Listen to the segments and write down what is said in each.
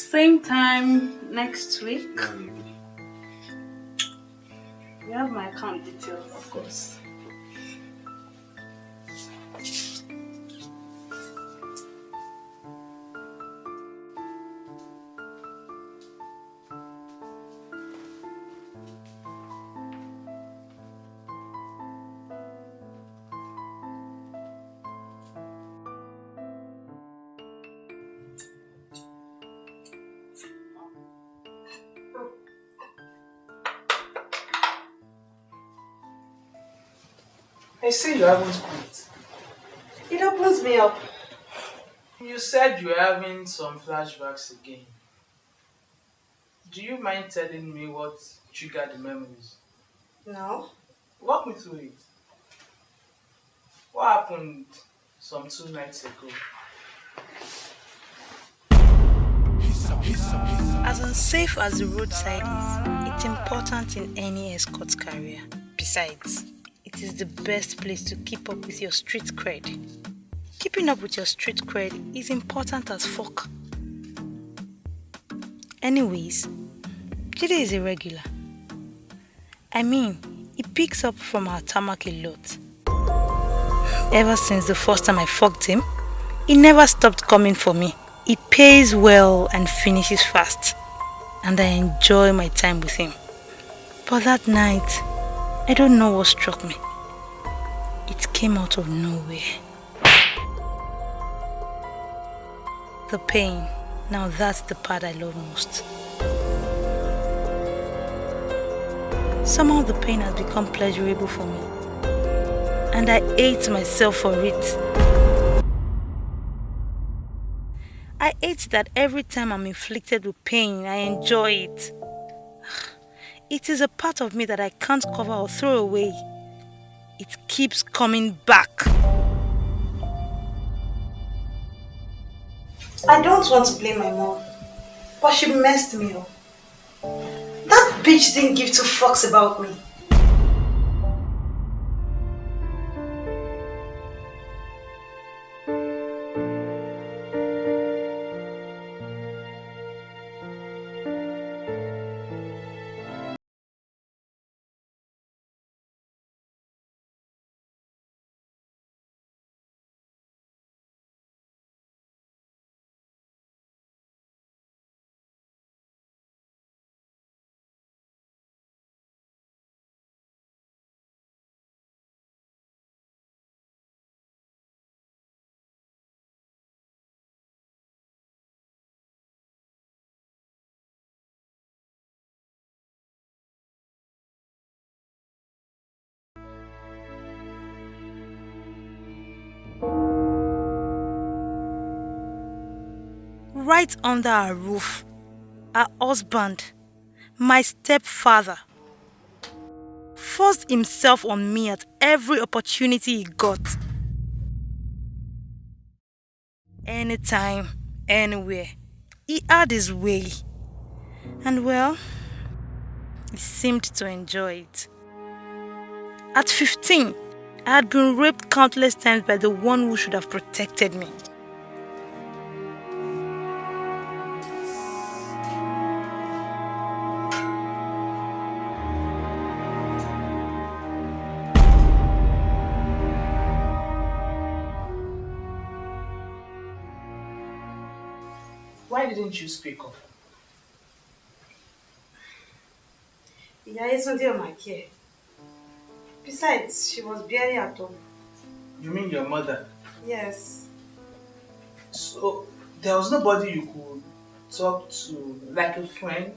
Same time next week. You have my account details. Of course. I see you haven't quit. It opens me up. You said you're having some flashbacks again. Do you mind telling me what triggered the memories? No. Walk me through it. What happened some 2 nights ago? As unsafe as the roadside is, it's important in any escort career. Besides, it is the best place to keep up with your street cred. Keeping up with your street cred is important as fuck. Anyways, Jide is a regular. I mean, he picks up from our tarmac a lot. Ever since the first time I fucked him, he never stopped coming for me. He pays well and finishes fast, and I enjoy my time with him. But that night, I don't know what struck me. It came out of nowhere. The pain, now that's the part I love most. Somehow the pain has become pleasurable for me, and I hate myself for it. I hate that every time I'm inflicted with pain, I enjoy it. It is a part of me that I can't cover or throw away. It keeps coming back. I don't want to blame my mom, but she messed me up. That bitch didn't give two fucks about me. Right under our roof, our husband, my stepfather, forced himself on me at every opportunity he got. Anytime, anywhere, he had his way. And well, he seemed to enjoy it. At 15, I had been raped countless times by the one who should have protected me. Why didn't you speak up? Yeah, it's not on my care. Besides, she was barely at home. You mean your mother? Yes. So there was nobody you could talk to, like a friend?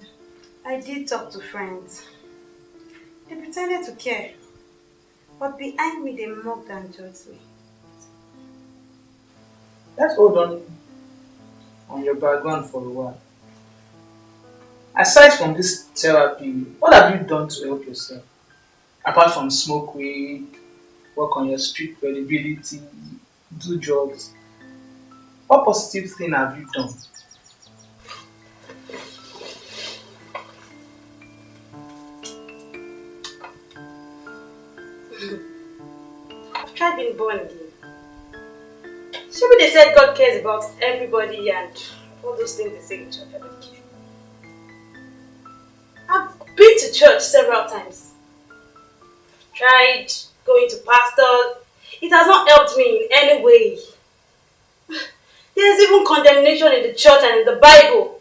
I did talk to friends. They pretended to care. But behind me, they mocked and judged me. Let's hold on your background for a while. Aside from this therapy, what have you done to help yourself? Apart from smoke weed, work on your street credibility, do drugs. What positive thing have you done? I've tried being born again. Maybe they said God cares about everybody and all those things they say in church. I don't care. been to church several times. Tried going to pastors. It has not helped me in any way. There is even condemnation in the church and in the Bible.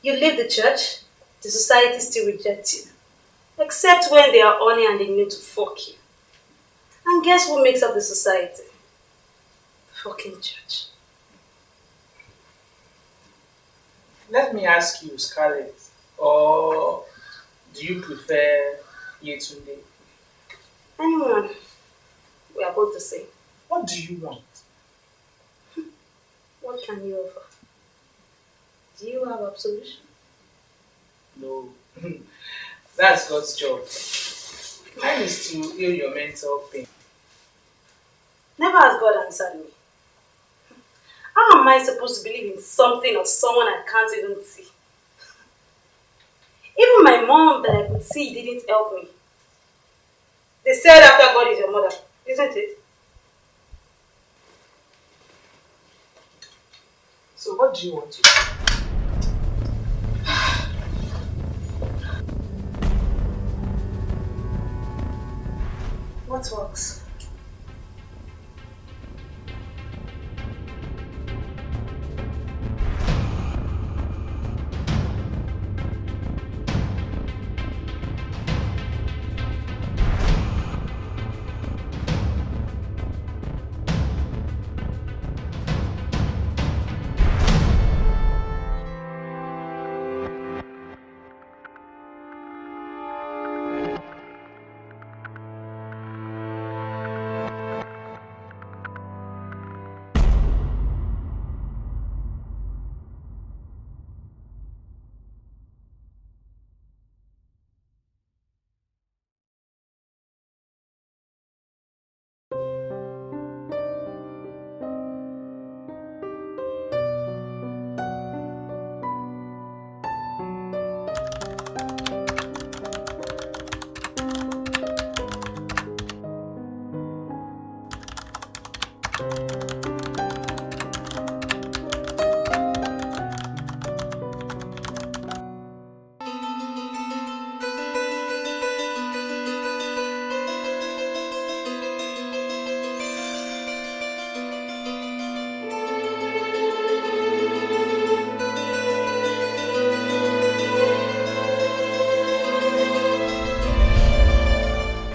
You leave the church, the society still rejects you. Except when they are on you and they need to fuck you. And guess who makes up the society? Fucking church. Let me ask you, Scarlet, or do you prefer Yetunde? Anyone. We are both the same. What do you want? What can you offer? Do you have absolution? No. That's God's job. Mine is to heal your mental pain. Never has God answered me. How am I supposed to believe in something or someone I can't even see? Even my mom that I could see didn't help me. They said after God is your mother, isn't it? So what do you want to do? What works?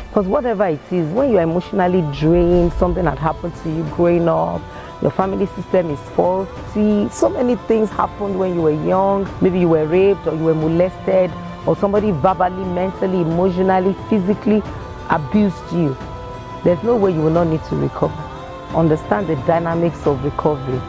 Because whatever it is, when you're emotionally drained, something had happened to you growing up, your family system is faulty, so many things happened when you were young, maybe you were raped or you were molested, or somebody verbally, mentally, emotionally, physically abused you. There's no way you will not need to recover. Understand the dynamics of recovery.